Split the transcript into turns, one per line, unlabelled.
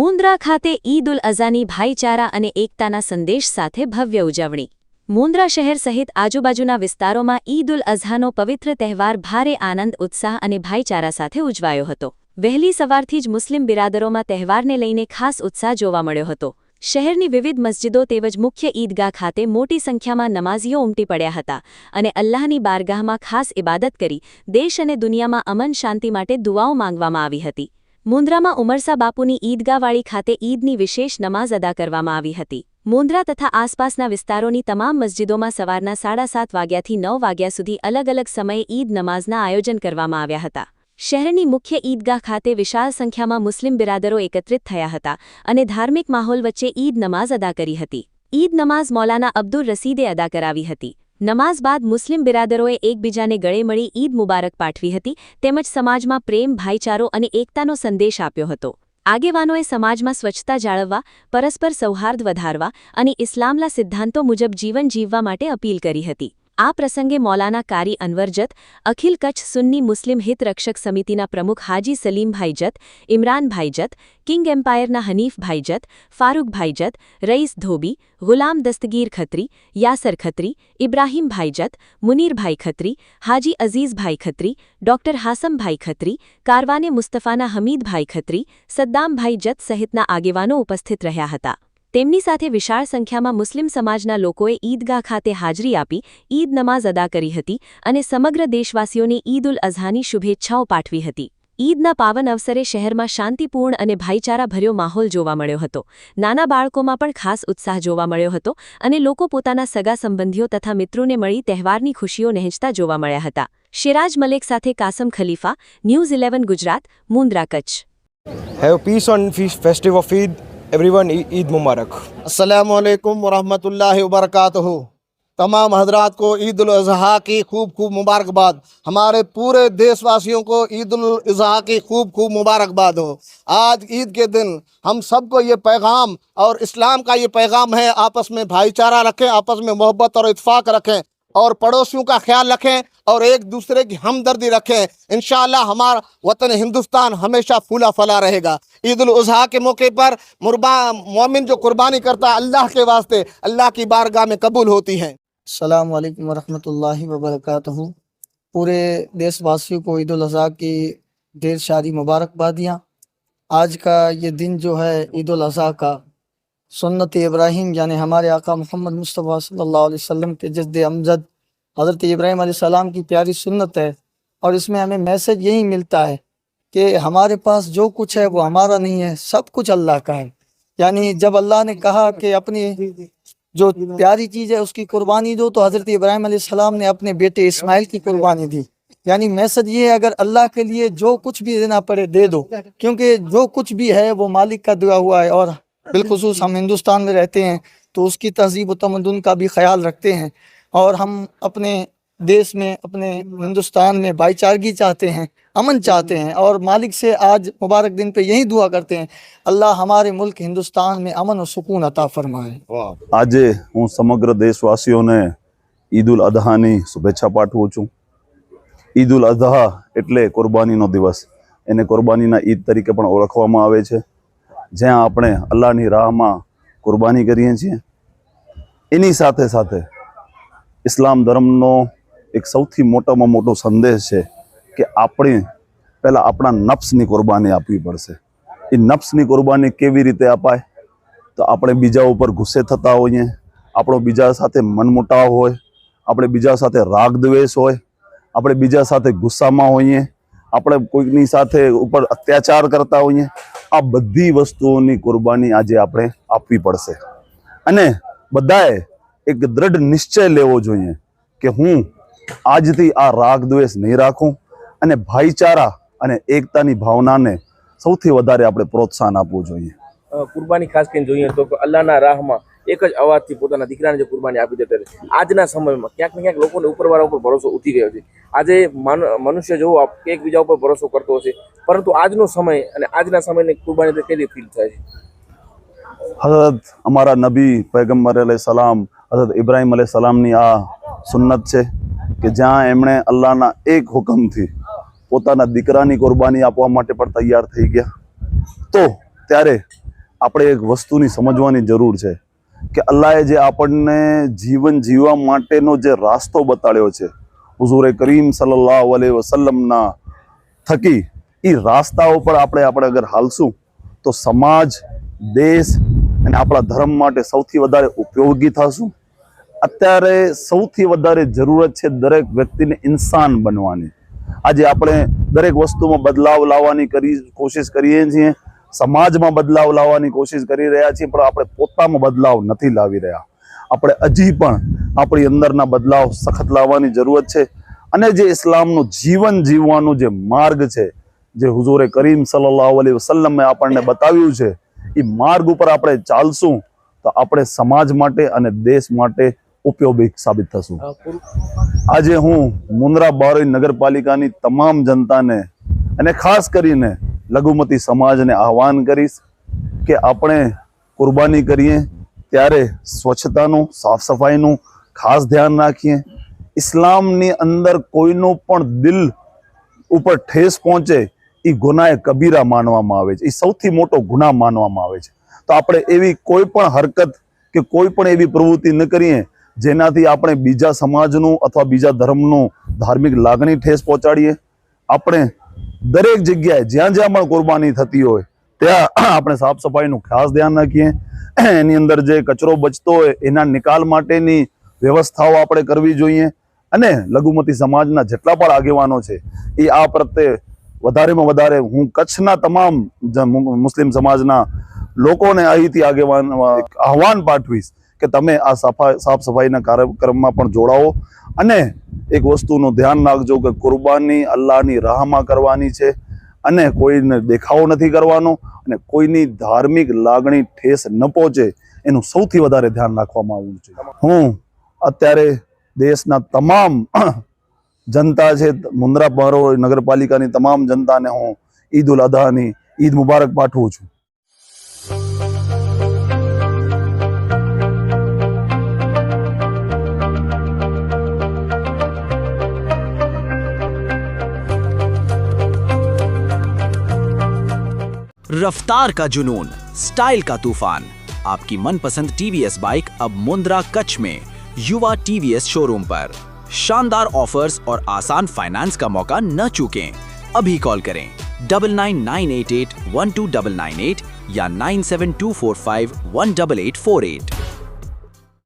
મુન્દ્રા ખાતે ઈદ ઉલ અઝાની ભાઈચારા અને એકતાના સંદેશ સાથે ભવ્ય ઉજવણી। મુન્દ્રા શહેર સહિત આજુબાજુના વિસ્તારોમાં ઈદ ઉલ અઝાનો પવિત્ર તહેવાર ભારે આનંદ ઉત્સાહ અને ભાઈચારા સાથે ઉજવાયો હતો। વહેલી સવારથી જ મુસ્લિમ બિરાદરોમાં તહેવારને લઈને ખાસ ઉત્સાહ જોવા મળ્યો હતો। શહેરની વિવિધ મસ્જિદો તેમજ મુખ્ય ઈદગાહ ખાતે મોટી સંખ્યામાં નમાઝીઓ ઉમટી પડ્યા હતા અને અલ્લાહની બારગાહમાં ખાસ ઇબાદત કરી દેશ અને દુનિયામાં અમન શાંતિ માટે દુઆઓ માંગવામાં આવી હતી। મુન્દ્રામાં ઉમરસા બાપુની ઈદગાહવાળી ખાતે ઈદની વિશેષ નમાઝ અદા કરવામાં આવી હતી। મુન્દ્રા તથા આસપાસના વિસ્તારોની તમામ મસ્જિદોમાં સવારના 7:30 વાગ્યાથી 9 વાગ્યા સુધી અલગ અલગ સમયે ઈદ નમાઝના આયોજન કરવામાં આવ્યા હતા। શહેરની મુખ્ય ઈદગાહ ખાતે વિશાળ સંખ્યામાં મુસ્લિમ બિરાદરો એકત્રિત થયા હતા અને ધાર્મિક માહોલ વચ્ચે ઈદ નમાઝ અદા કરી હતી। ઈદ નમાઝ મૌલાના અબ્દુલ રસીદે અદા કરાવી હતી। નમાઝ બાદ મુસ્લિમ બિરાદરોએ એકબીજાને ગળે મળી ઈદ મુબારક પાઠવી હતી તેમજ સમાજમાં પ્રેમ ભાઈચારો અને એકતાનો સંદેશ આપ્યો હતો। આગેવાનોએ સમાજમાં સ્વચ્છતા જાળવવા, પરસ્પર સૌહાર્દ વધારવા અને ઇસ્લામના સિદ્ધાંતો મુજબ જીવન જીવવા માટે અપીલ કરી હતી। આ પ્રસંગે મૌલાના કારી અનવર જત, અખિલ કચ્છ સુન્ની મુસ્લિમ હિત રક્ષક સમિતિના પ્રમુખ હાજી સલીમભાઈ જત, ઇમરાનભાઈ જત, કિંગ એમ્પાયરના હનીફભાઈ જત, ફારૂકભાઈ જત, રઈસ ધોબી, ગુલામ દસ્તગીર ખત્રી, યાસર ખત્રી, ઇબ્રાહીમભાઈ જત, મુનીરભાઈ ખત્રી, હાજી અઝીઝભાઈ ખત્રી, ડોક્ટર હાસમભાઈ ખત્રી, કારવાને મુસ્તફાના હમીદભાઈ ખત્રી, સદ્દામભાઈ જત સહિતના આગેવાનો ઉપસ્થિત રહ્યા હતા। તેમની સાથે વિશાળ સંખ્યામાં મુસ્લિમ સમાજના લોકોએ ઈદગાહ ખાતે હાજરી આપી ઈદ નમાઝ અદા કરી હતી અને સમગ્ર દેશવાસીઓને ઈદ ઉલ અઝાની શુભેચ્છાઓ પાઠવી હતી। ઈદના પાવન અવસરે શહેરમાં શાંતિપૂર્ણ અને ભાઈચારાભર્યો માહોલ જોવા મળ્યો હતો। નાના બાળકોમાં પણ ખાસ ઉત્સાહ જોવા મળ્યો હતો અને લોકો પોતાના સગા સંબંધીઓ તથા મિત્રોને મળી તહેવારની ખુશીઓ વહેંચતા જોવા મળ્યા હતા। શિરાજ મલેક સાથે Kasam Khalifa, news 11 Gujarat, Mundra Kutch.
Have peace on festive of Eid. Everyone Eid Mubarak.
अस्सलामु अलैकुम वरहमतुल्लाहि वबरकातुहू। तमाम हजरात को ईद उल अज़हा की खूब खूब मुबारकबाद। हमारे पूरे देशवासियों को ईद उल अज़हा की खूब खूब मुबारकबाद हो। आज ईद के दिन हम सबको ये पैगाम और इस्लाम का ये पैगाम है, आपस में भाईचारा रखें, आपस में मोहब्बत और इत्फाक रखें और पड़ोसियों का ख्याल रखें और एक दूसरे की हमदर्दी रखें। इंशाअल्लाह हमारा वतन हिंदुस्तान हमेशा फूला फला रहेगा। ईद उल अज़हा के मौके पर मोमिन जो कुर्बानी करता है अल्लाह के वास्ते, अल्लाह की बारगाह में कबूल होती हैं।
अस्सलाम वालेकुम वरहमतुल्लाहि वबरकातुहू। पूरे देशवासियों को ईद उल अज़हा की ढेर सारी मुबारकबादियाँ। आज का ये दिन जो है ईद उल अज़हा का सुन्नत इब्राहीम यानी हमारे आका मोहम्मद मुस्तफ़ा सल्लल्लाहु अलैहि वसल्लम के जद्द अमजद हज़रत इब्राहीम अलैहिस्सलाम की प्यारी सुन्नत है और इसमें हमें मैसेज यही मिलता है कि हमारे पास जो कुछ है वो हमारा नहीं है, सब कुछ अल्लाह का है। यानी जब अल्लाह ने कहा कि अपनी जो प्यारी चीज़ है उसकी कुर्बानी दो, तो हज़रत इब्राहीम अलैहिस्सलाम ने अपने बेटे इस्माइल की कुर्बानी दी। यानी मैसेज ये है, अगर अल्लाह के लिए जो कुछ भी देना पड़े दे दो, क्योंकि जो कुछ भी है वो मालिक का दिया हुआ है। और बिलखुसूस हम हिंदुस्तान में रहते हैं तो उसकी तहजीब व तमद्दुन का भी ख्याल रखते हैं और हम अपने देश में, अपने हिंदुस्तान में भाईचारगी चाहते हैं, अमन चाहते हैं और मालिक से आज मुबारक दिन पे यही दुआ करते हैं, अल्लाह हमारे मुल्क हिंदुस्तान में अमन और सुकून अता फरमाए।
આજે હું સમગ્ર દેશવાસીઓને ઈદ ઉલ અઝહાની શુભેચ્છા પાઠવું છું। ઈદ ઉલ અઝહા એટલે કુરબાનીનો દિવસ। એને કુરબાનીના ઈદ તરીકે પણ ઓળખવામાં આવે છે, જ્યાં આપણે અલ્લાહની રાહમાં કુરબાની કરીએ છીએ। એની સાથે સાથે ઇસ્લામ ધર્મનો એક સૌથી મોટામાં મોટો સંદેશ છે કે આપણે પહેલાં આપણા નફ્સની કુરબાની આપવી પડશે। એ નફ્સની કુરબાની કેવી રીતે અપાય? તો આપણે બીજા ઉપર ગુસ્સે થતા હોઈએ, આપણો બીજા સાથે મનમુટાવ હોય, આપણે બીજા સાથે રાગ દ્વેષ હોય, આપણે બીજા સાથે ગુસ્સામાં હોઈએ, આપણે કોઈની સાથે ઉપર અત્યાચાર કરતા હોઈએ, આ બધી વસ્તુઓની કુરબાની આજે આપણે આપવી પડશે અને બધાએ એક દૃઢ નિશ્ચય લેવો જોઈએ કે હું આજથી આ રાગ દ્વેષ નહીં રાખું અને ભાઈચારા અને એકતાની ભાવનાને સૌથી વધારે આપણે પ્રોત્સાહન આપવું જોઈએ।
કુરબાની ખાસ કરીને જોઈએ તો અલ્લાહના રાહમાં એક જ અવાજથી પોતાના દીકરાને જે કુરબાની આપી દેતા આજના સમયમાં ક્યાંક ને ક્યાંક લોકોને ઉપરવાળા ઉપર ભરોસો ઉઠી ગયો છે। આજે મનુષ્ય જો એકબીજા ઉપર ભરોસો કરતો હશે, પરંતુ આજનો સમય અને આજના સમયની કુરબાની કેવી ફીલ થાય છે?
હઝરત અમારા નબી પૈગમ્બર અલૈહિસ્સલામ હઝરત ઇબ્રાહીમ અલૈહિસ્સલામની આ સુન્નત છે કે જ્યાં એમણે અલ્લાહના એક હુકમથી પોતાના દીકરાની કુરબાની આપવા માટે પણ તૈયાર થઈ ગયા। તો ત્યારે આપણે એક વસ્તુની સમજવાની જરૂર છે કે અલ્લાહે જે આપણને જીવન જીવવા માટેનો જે રાસ્તો બતાડ્યો છે હુઝુરે કરીમ સલ્લલ્લાહુ અલૈહિ વસલ્લમના થકી, એ રાસ્તા ઉપર આપણે અગર હાલશું તો સમાજ, દેશ અને આપણા ધર્મ માટે સૌથી વધારે ઉપયોગી થશું. અત્યારે સૌથી વધારે જરૂરત છે દરેક વ્યક્તિને ઇન્સાન બનવાની. આજે આપણે દરેક વસ્તુમાં બદલાવ લાવવાની કોશિશ કરીએ છીએ, સમાજમાં બદલાવ લાવવાની કોશિશ કરી રહ્યા છીએ, પણ આપણે પોતામાં બદલાવ નથી લાવી રહ્યા. આપણે હજી પણ આપણી અંદરના બદલાવ સખત લાવવાની જરૂરત છે. અને જે ઇસ્લામનું જીવન જીવવાનું જે માર્ગ છે, જે હુઝુરે કરીમ સલ્લલ્લાહુ અલૈહિ વસલ્લમે આપણને બતાવ્યું છે, એ માર્ગ ઉપર આપણે ચાલશું તો આપણે સમાજ માટે અને દેશ માટે ઉપયોગી સાબિત થશું. આજે હું મુન્દ્રા બારોઈ નગરપાલિકાની તમામ જનતાને અને ખાસ કરીને લઘુમતી સમાજને આહવાન કરીશ કે આપણે કુરબાની કરીએ ત્યારે સ્વચ્છતાનું, સાફ સફાઈનું ખાસ ધ્યાન રાખીએ. ઇસ્લામની અંદર કોઈનું પણ દિલ ઉપર ઠેસ પહોંચે એ ગુનાએ કબીરા માનવામાં આવે છે, એ સૌથી મોટો ગુનાહ માનવામાં આવે છે. તો આપણે એવી કોઈ પણ હરકત કે કોઈ પણ એવી પ્રવૃત્તિ ન કરીએ જેનાથી આપણે બીજા સમાજનું અથવા બીજા ધર્મનું ધાર્મિક લાગણી ઠેસ પહોંચાડીએ. આપણે દરેક જગ્યાએ જ્યાં જ્યાં પણ કુરબાની થતી હોય ત્યાં આપણે સાફ સફાઈનું ખાસ ધ્યાન રાખીએ. એની અંદર જે કચરો બચતો હોય એના નિકાલ માટેની વ્યવસ્થાઓ આપણે કરવી જોઈએ. અને લઘુમતી સમાજના જેટલા પણ આગેવાનો છે એ આ પ્રત્યે વધારેમાં વધારે હું કચ્છના તમામ મુસ્લિમ સમાજના લોકોને અહીંથી આહવાન પાઠવીશ કે તમે આ સાફ સફાઈના કાર્યક્રમમાં પણ જોડાઓ. અને એક વસ્તુનું ધ્યાન રાખજો કે કુરબાની અલ્લાહની રાહમાં કરવાની છે અને કોઈને દેખાવો નથી કરવાનો અને કોઈની ધાર્મિક લાગણી ઠેસ ન પહોંચે એનું સૌથી વધારે ધ્યાન રાખવામાં આવ્યું છે. હું અત્યારે દેશના તમામ જનતા છે, મુન્દ્રા બારોઈ નગરપાલિકાની તમામ જનતાને હું ઈદ ઉલ અદહાની ઈદ મુબારક પાઠવું છું.
रफ्तार का जुनून, स्टाइल का तूफान, आपकी मनपसंद टीवीएस बाइक अब मुंद्रा कच्छ में युवा टीवीएस शोरूम पर. शानदार ऑफर्स और आसान फाइनेंस का मौका न चूकें. अभी कॉल करें 9998812998 या 9724518848.